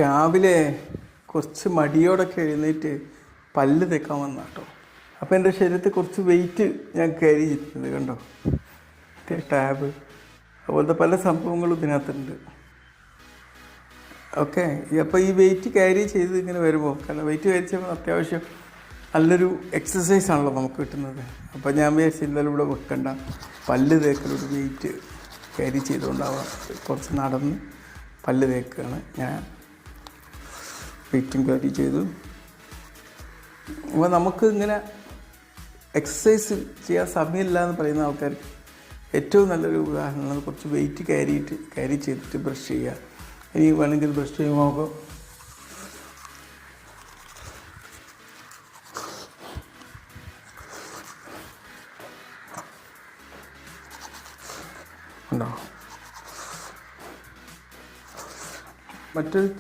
രാവിലെ കുറച്ച് മടിയോടൊക്കെ എഴുന്നേറ്റ് പല്ല് തേക്കാൻ വന്ന കേട്ടോ. അപ്പോൾ എൻ്റെ ശരീരത്തിൽ കുറച്ച് വെയിറ്റ് ഞാൻ ക്യാരി ചെയ്തിട്ടുണ്ട്. കണ്ടോ, ടാബ് അതുപോലത്തെ പല സംഭവങ്ങളും ഇതിനകത്തുണ്ട്. ഓക്കെ, അപ്പോൾ ഈ വെയിറ്റ് ക്യാരി ചെയ്ത് ഇങ്ങനെ വരുമ്പോൾ, കാരണം വെയിറ്റ് ക്യാരി ചെയ്യുമ്പോൾ അത്യാവശ്യം നല്ലൊരു എക്സസൈസ് ആണല്ലോ നമുക്ക് കിട്ടുന്നത്. അപ്പോൾ ഞാൻ വിചാരിച്ചു എന്തായാലും ഇവിടെ വെക്കണ്ട, പല്ല് തേക്കലൊരു വെയിറ്റ് ക്യാരി ചെയ്തുകൊണ്ടാവാം. കുറച്ച് നടന്ന് പല്ല് തേക്കുകയാണ് ഞാൻ. വെയിറ്റും ക്യാരി ചെയ്തു. അപ്പോൾ നമുക്ക് ഇങ്ങനെ എക്സസൈസ് ചെയ്യാൻ സമയമില്ല എന്ന് പറയുന്ന ആൾക്കാർക്ക് ഏറ്റവും നല്ലൊരു ഉദാഹരണമാണ് കുറച്ച് വെയിറ്റ് ക്യാരി ചെയ്തിട്ട് ബ്രഷ് ചെയ്യുക. ഇനി വേണമെങ്കിൽ ബ്രഷ് ചെയ്യുമ്പോൾ നമുക്ക് ഉണ്ടോ. മറ്റൊരു